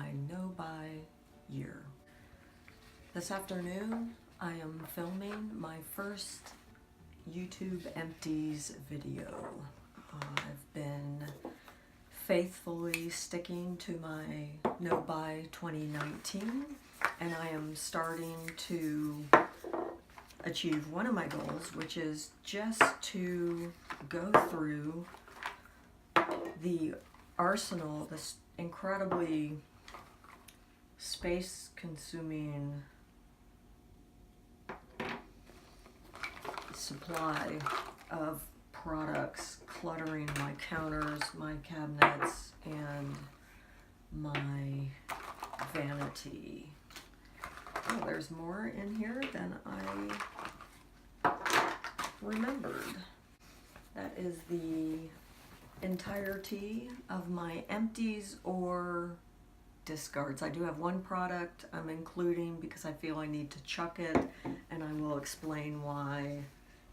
my no-buy year. This afternoon, I am filming my first YouTube Empties video. I've been faithfully sticking to my no-buy 2019, and I am starting to achieve one of my goals, which is just to go through the arsenal, this incredibly space-consuming supply of products cluttering my counters, my cabinets, and my vanity. Oh, there's more in here than I remembered. That is the entirety of my empties or discards. I do have one product I'm including because I feel I need to chuck it, and I will explain why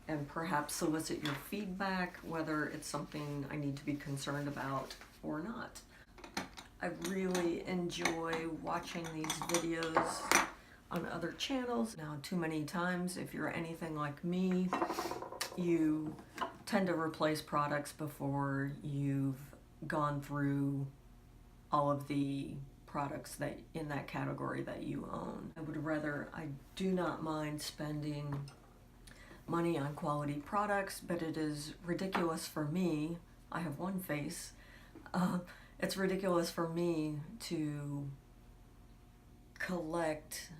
and perhaps solicit your feedback whether it's something I need to be concerned about or not. I really enjoy watching these videos on other channels. Now, too many times, if you're anything like me, you tend to replace products before you've gone through all of the products that in that category that you own. I do not mind spending money on quality products, but it is ridiculous for me, I have one face, it's ridiculous for me to collect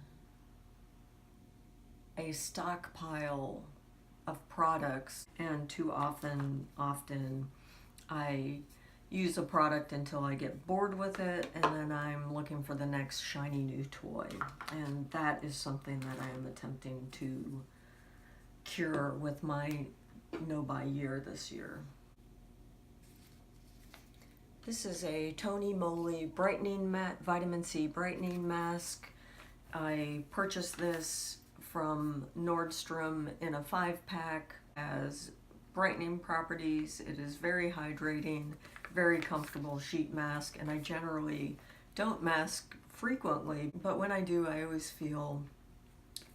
a stockpile of products, and too often I use a product until I get bored with it, and then I'm looking for the next shiny new toy, and that is something that I am attempting to cure with my no-buy year this year. This is a Tony Moly vitamin C brightening mask. I purchased this from Nordstrom in a 5-pack. As brightening properties. It is very hydrating, very comfortable sheet mask, and I generally don't mask frequently, but when I do, I always feel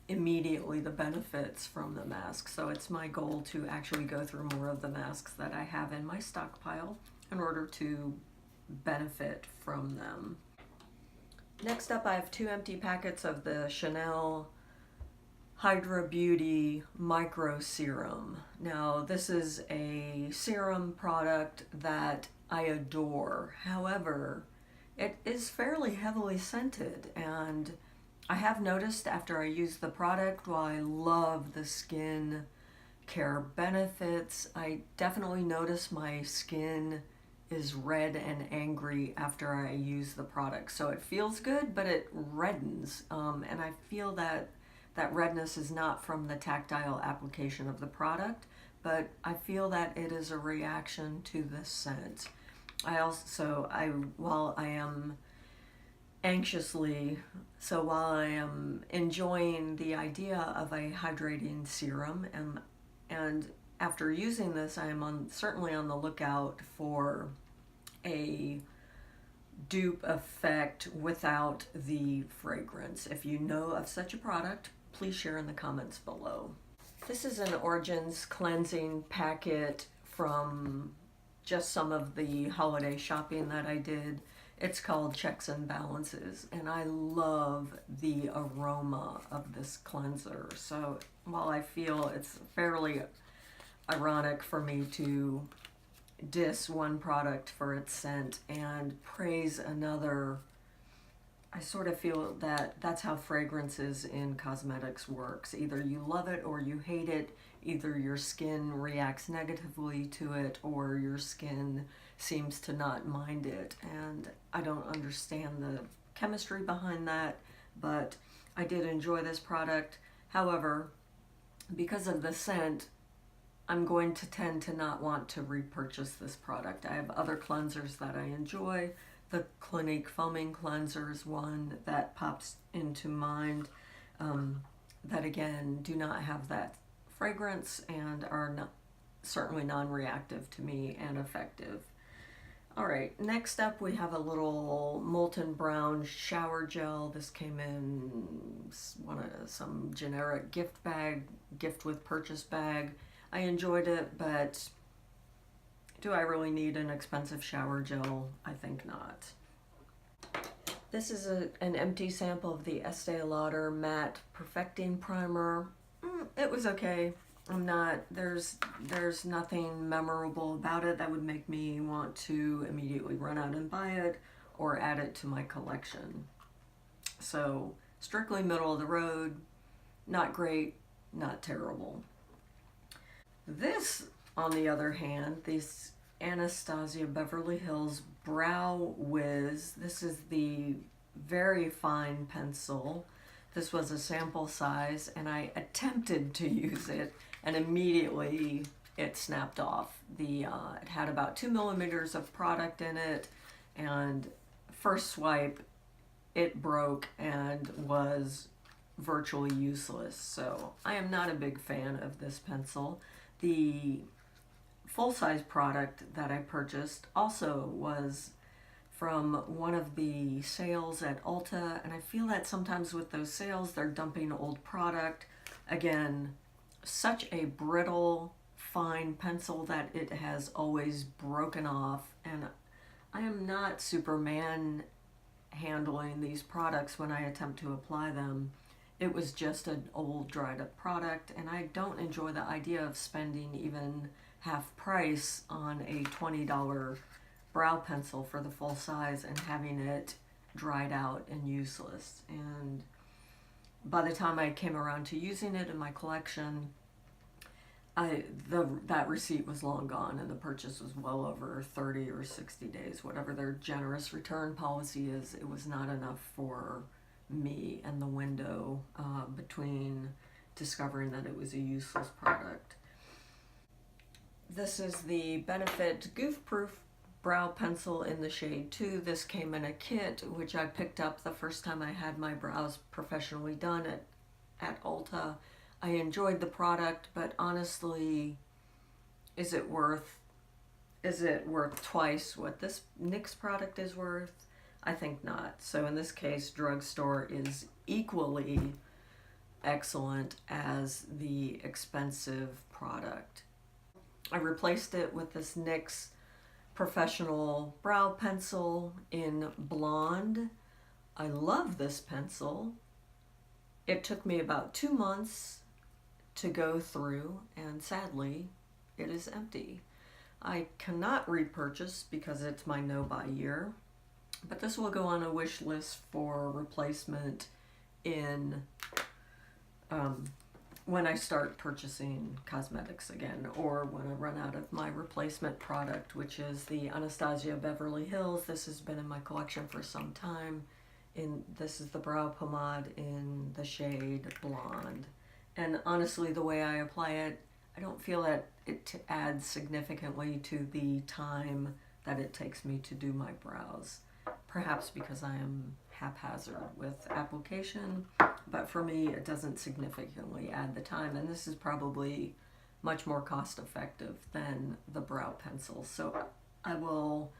immediately the benefits from the mask. So it's my goal to actually go through more of the masks that I have in my stockpile in order to benefit from them. Next up, I have 2 empty packets of the Chanel Hydra Beauty Micro Serum. Now, this is a serum product that I adore. However, it is fairly heavily scented, and I have noticed after I use the product, while I love the skin care benefits, I definitely notice my skin is red and angry after I use the product. So it feels good, but it reddens, and I feel that redness is not from the tactile application of the product, but I feel that it is a reaction to the scent. While I am enjoying the idea of a hydrating serum, and after using this, I am certainly on the lookout for a dupe effect without the fragrance. If you know of such a product, please share in the comments below. This is an Origins cleansing packet from just some of the holiday shopping that I did. It's called Checks and Balances, and I love the aroma of this cleanser. So while I feel it's fairly ironic for me to diss one product for its scent and praise another, I sort of feel that that's how fragrances in cosmetics works. Either you love it or you hate it. Either your skin reacts negatively to it or your skin seems to not mind it. And I don't understand the chemistry behind that, but I did enjoy this product. However, because of the scent, I'm going to tend to not want to repurchase this product. I have other cleansers that I enjoy. The Clinique Foaming Cleanser is one that pops into mind, that again do not have that fragrance and are certainly non-reactive to me and effective. Alright, next up we have a little molten brown shower gel. This came in some generic gift with purchase bag. I enjoyed it, but do I really need an expensive shower gel? I think not. This is an empty sample of the Estee Lauder Matte Perfecting Primer. It was okay. There's nothing memorable about it that would make me want to immediately run out and buy it or add it to my collection. So, strictly middle of the road, not great, not terrible. This, on the other hand, this Anastasia Beverly Hills Brow Wiz. This is the very fine pencil. This was a sample size, and I attempted to use it, and immediately it snapped off. It had about 2 millimeters of product in it, and first swipe, it broke and was virtually useless. So I am not a big fan of this pencil. The full-size product that I purchased also was from one of the sales at Ulta, and I feel that sometimes with those sales they're dumping old product. Again, such a brittle, fine pencil that it has always broken off, and I am not Superman handling these products when I attempt to apply them. It was just an old dried up product, and I don't enjoy the idea of spending even half price on a $20 brow pencil for the full size and having it dried out and useless. And by the time I came around to using it in my collection, that receipt was long gone, and the purchase was well over 30 or 60 days, whatever their generous return policy is. It was not enough for me and the window between discovering that it was a useless product. This is the Benefit Goof Proof brow pencil in the shade 2. This came in a kit, which I picked up the first time I had my brows professionally done at Ulta. I enjoyed the product, but honestly, is it worth twice what this NYX product is worth? I think not. So in this case, drugstore is equally excellent as the expensive product. I replaced it with this NYX Professional Brow Pencil in Blonde. I love this pencil. It took me about 2 months to go through, and sadly, it is empty. I cannot repurchase because it's my no-buy year, but this will go on a wish list for replacement in when I start purchasing cosmetics again, or when I run out of my replacement product, which is the Anastasia Beverly Hills. This has been in my collection for some time. This is the brow pomade in the shade Blonde. And honestly, the way I apply it, I don't feel that it adds significantly to the time that it takes me to do my brows. Perhaps because I am haphazard with application, but for me it doesn't significantly add the time, and this is probably much more cost effective than the brow pencil. So I will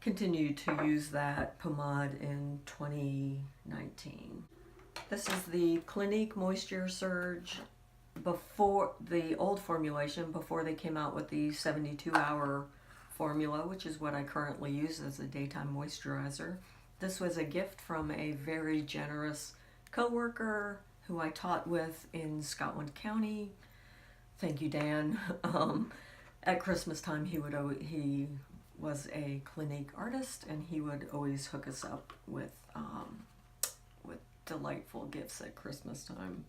continue to use that pomade in 2019. This is the Clinique Moisture Surge, before the old formulation, before they came out with the 72-hour formula, which is what I currently use as a daytime moisturizer. This was a gift from a very generous coworker who I taught with in Scotland County. Thank you, Dan. At Christmas time, he was a Clinique artist, and he would always hook us up with delightful gifts at Christmas time,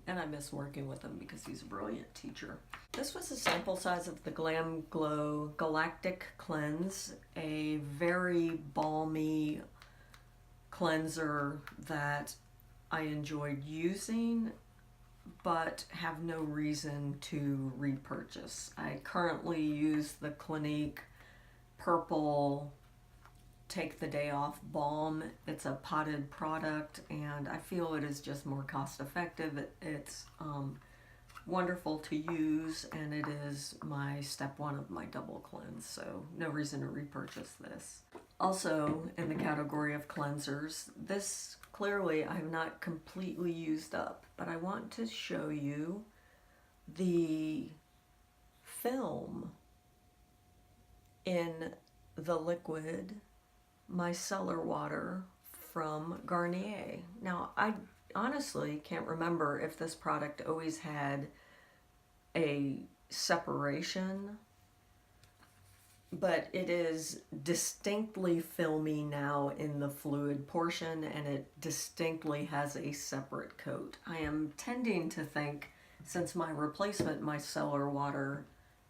and I miss working with him because he's a brilliant teacher. This was a sample size of the Glam Glow Galactic Cleanse, a very balmy cleanser that I enjoyed using but have no reason to repurchase. I currently use the Clinique Purple Take the Day Off Balm. It's a potted product, and I feel it is just more cost effective. It's wonderful to use, and it is my step one of my double cleanse, so no reason to repurchase this. Also in the category of cleansers, this clearly I have not completely used up, but I want to show you the film in the liquid micellar water from Garnier. Now, I honestly can't remember if this product always had a separation, but it is distinctly filmy now in the fluid portion, and it distinctly has a separate coat. I am tending to think, since my replacement micellar water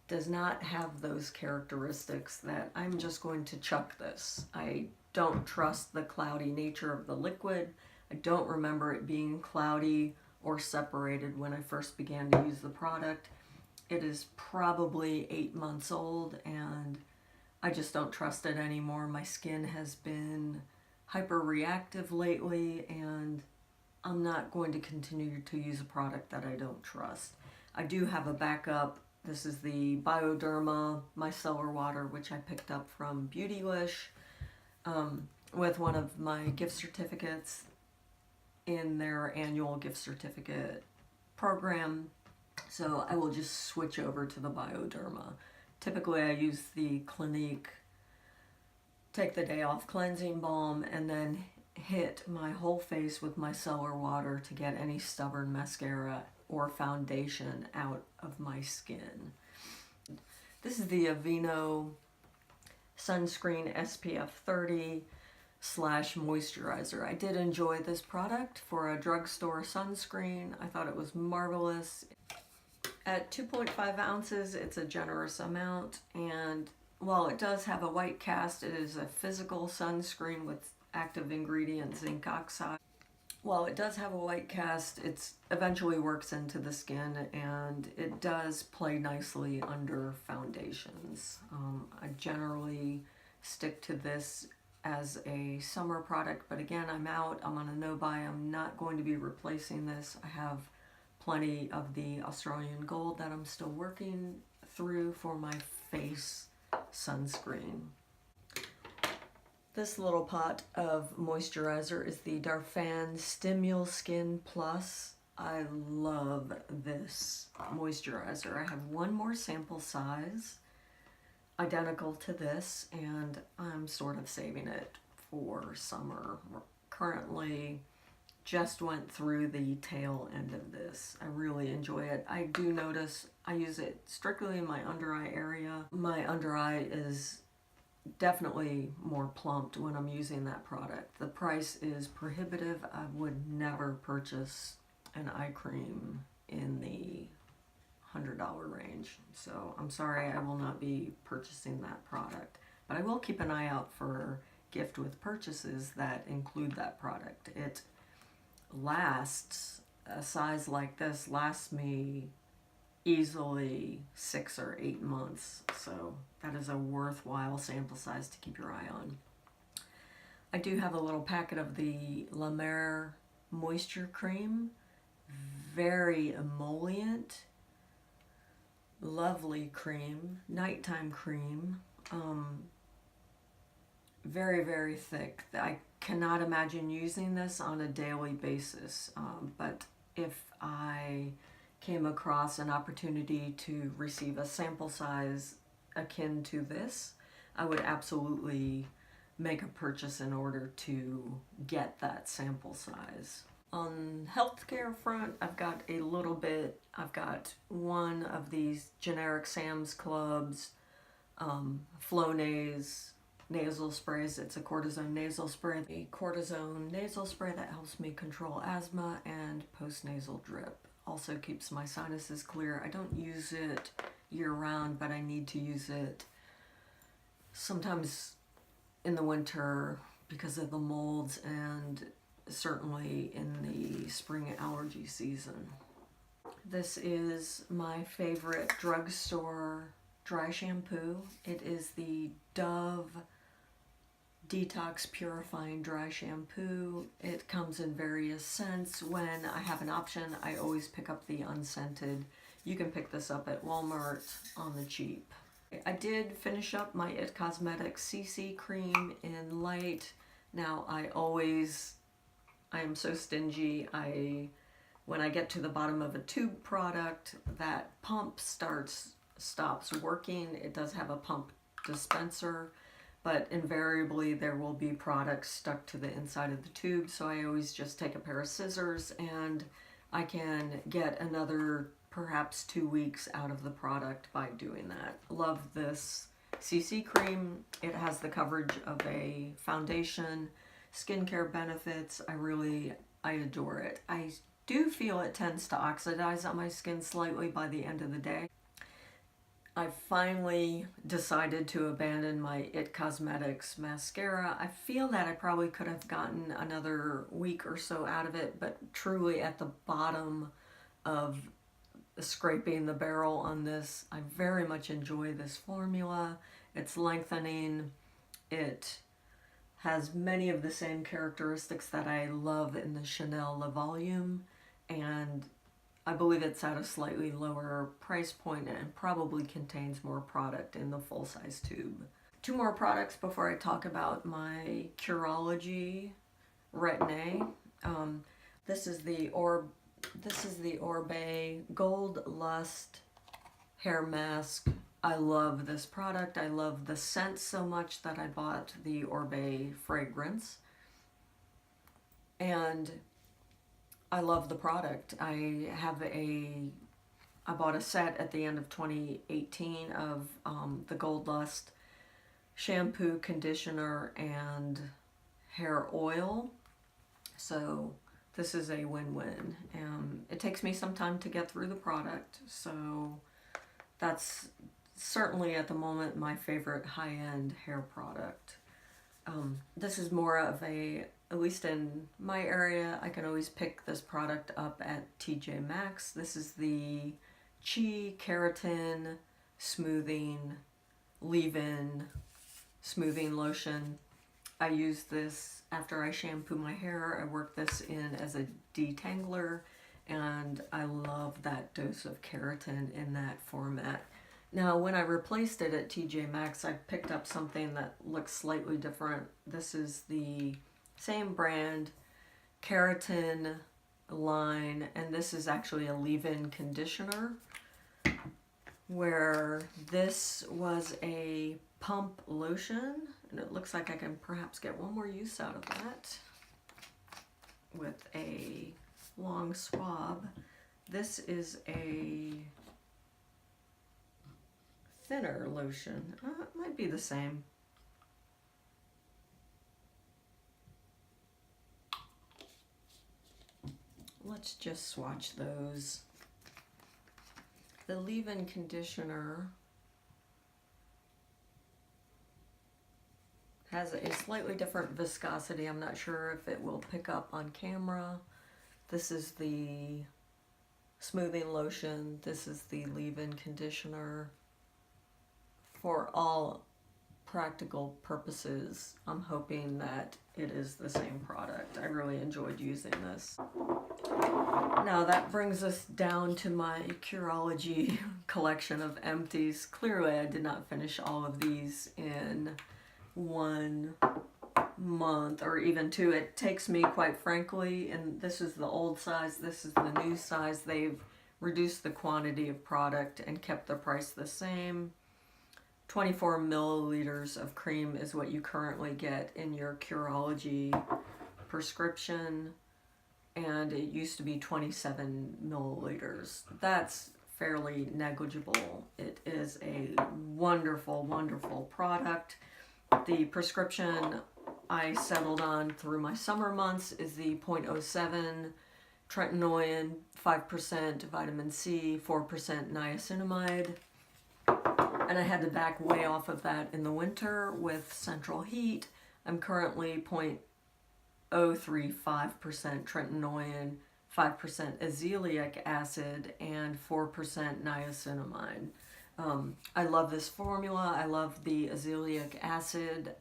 does not have those characteristics, that I'm just going to chuck this. I don't trust the cloudy nature of the liquid. I don't remember it being cloudy or separated when I first began to use the product. It is probably 8 months old, and I just don't trust it anymore. My skin has been hyperreactive lately, and I'm not going to continue to use a product that I don't trust. I do have a backup. This is the Bioderma micellar water, which I picked up from Beautylish with one of my gift certificates in their annual gift certificate program. So I will just switch over to the Bioderma. Typically I use the Clinique Take the Day Off Cleansing Balm and then hit my whole face with micellar water to get any stubborn mascara or foundation out of my skin. This is the Aveeno Sunscreen SPF 30 / moisturizer. I did enjoy this product for a drugstore sunscreen. I thought it was marvelous. At 2.5 ounces, it's a generous amount, and while it does have a white cast, it is a physical sunscreen with active ingredient zinc oxide. While it does have a white cast, it eventually works into the skin, and it does play nicely under foundations. I generally stick to this as a summer product, but again, I'm out. I'm on a no-buy. I'm not going to be replacing this. I have plenty of the Australian Gold that I'm still working through for my face sunscreen. This little pot of moisturizer is the Darphin Stimul Skin Plus. I love this moisturizer. I have one more sample size identical to this, and I'm sort of saving it for summer. We're currently just went through the tail end of this. I really enjoy it. I do notice I use it strictly in my under eye area. My under eye is definitely more plumped when I'm using that product. The price is prohibitive. I would never purchase an eye cream in the $100 range. So I'm sorry, I will not be purchasing that product. But I will keep an eye out for gift with purchases that include that product. It lasts, a size like this lasts me easily 6 or 8 months, so that is a worthwhile sample size to keep your eye on. I do have a little packet of the La Mer Moisture Cream, very emollient, lovely cream, nighttime cream, very, very thick. I cannot imagine using this on a daily basis, but if I came across an opportunity to receive a sample size akin to this, I would absolutely make a purchase in order to get that sample size. On healthcare front, I've got a little bit. I've got one of these generic Sam's Clubs Flonase nasal sprays. It's a cortisone nasal spray. A cortisone nasal spray that helps me control asthma and postnasal drip. Also keeps my sinuses clear. I don't use it year-round, but I need to use it sometimes in the winter because of the molds, and certainly in the spring allergy season. This is my favorite drugstore dry shampoo. It is the Dove Detox Purifying Dry Shampoo. It comes in various scents. When I have an option, I always pick up the unscented. You can pick this up at Walmart on the cheap. I did finish up my It Cosmetics CC cream in light. Now I am so stingy. When I get to the bottom of a tube product, that pump stops working. It does have a pump dispenser, but invariably there will be products stuck to the inside of the tube, so I always just take a pair of scissors and I can get another perhaps 2 weeks out of the product by doing that. Love this CC cream. It has the coverage of a foundation, skincare benefits. I adore it. I do feel it tends to oxidize on my skin slightly by the end of the day. I finally decided to abandon my It Cosmetics mascara. I feel that I probably could have gotten another week or so out of it, but truly at the bottom of scraping the barrel on this, I very much enjoy this formula. It's lengthening. It has many of the same characteristics that I love in the Chanel Le Volume, and I believe it's at a slightly lower price point and probably contains more product in the full-size tube. 2 more products before I talk about my Curology Retin-A. This is the Orbe Gold Lust Hair Mask. I love this product. I love the scent so much that I bought the Orbe fragrance. And I love the product. I bought a set at the end of 2018 of the Gold Lust shampoo, conditioner, and hair oil. So this is a win-win. It takes me some time to get through the product, so that's certainly at the moment my favorite high-end hair product. This is more of at least in my area, I can always pick this product up at TJ Maxx. This is the Chi Keratin Smoothing Leave-In Smoothing Lotion. I use this after I shampoo my hair. I work this in as a detangler, and I love that dose of keratin in that format. Now, when I replaced it at TJ Maxx, I picked up something that looks slightly different. This is the same brand, keratin line, and this is actually a leave-in conditioner, where this was a pump lotion, and it looks like I can perhaps get one more use out of that with a long swab. This is a thinner lotion. It might be the same. Let's just swatch those. The leave-in conditioner has a slightly different viscosity. I'm not sure if it will pick up on camera. This is the smoothing lotion. This is the leave-in conditioner. For all practical purposes, I'm hoping that it is the same product. I really enjoyed using this. Now that brings us down to my Curology collection of empties. Clearly I did not finish all of these in 1 month or even 2. It takes me, quite frankly, and this is the old size, this is the new size. They've reduced the quantity of product and kept the price the same. 24 milliliters of cream is what you currently get in your Curology prescription, and it used to be 27 milliliters. That's fairly negligible. It is a wonderful, wonderful product. The prescription I settled on through my summer months is the 0.07 Tretinoin, 5% vitamin C, 4% niacinamide. And I had to back way off of that in the winter with central heat. I'm currently 0.035% Tretinoin, 5% azelaic acid, and 4% niacinamide. I love this formula. I love the azelaic acid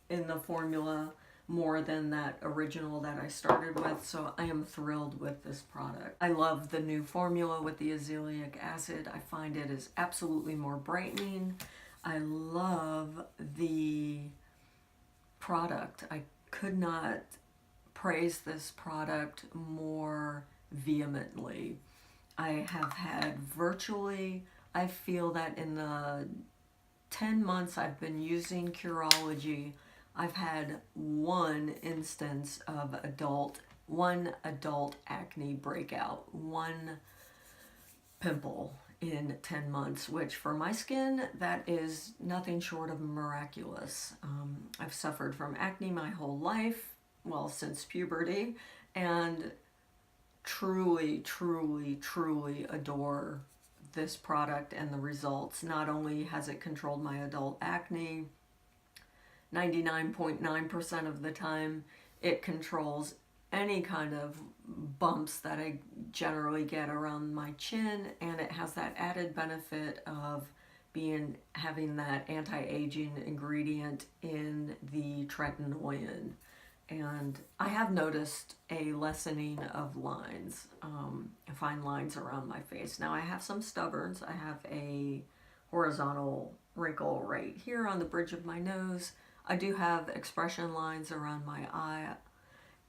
in the formula more than that original that I started with, so I am thrilled with this product. I love the new formula with the azelaic acid. I find it is absolutely more brightening. I love the product. I could not praise this product more vehemently. I have had virtually, I feel that in the 10 months I've been using Curology, I've had one instance of one adult acne breakout, one pimple in 10 months, which for my skin, that is nothing short of miraculous. I've suffered from acne my whole life, well, since puberty, and truly, truly, truly adore this product and the results. Not only has it controlled my adult acne, 99.9% of the time, it controls any kind of bumps that I generally get around my chin, and it has that added benefit of having that anti-aging ingredient in the tretinoin. And I have noticed a lessening of lines, fine lines around my face. Now I have some stubborns. I have a horizontal wrinkle right here on the bridge of my nose. I do have expression lines around my eye,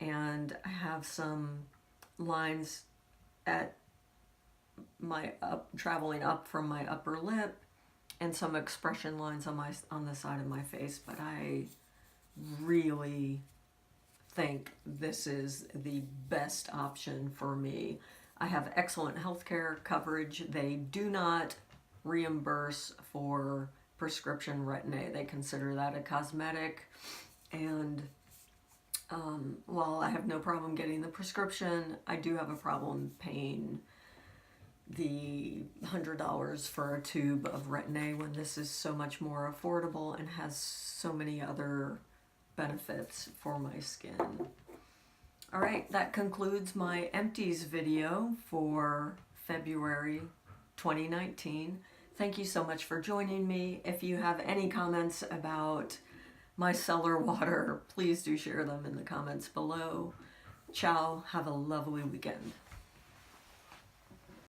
and I have some lines at my traveling up from my upper lip, and some expression lines on the side of my face. But I really think this is the best option for me. I have excellent healthcare coverage. They do not reimburse for prescription Retin-A. They consider that a cosmetic, and while I have no problem getting the prescription, I do have a problem paying the $100 for a tube of Retin-A when this is so much more affordable and has so many other benefits for my skin. All right, that concludes my empties video for February 2019. Thank you so much for joining me. If you have any comments about my cellar water, please do share them in the comments below. Ciao, have a lovely weekend.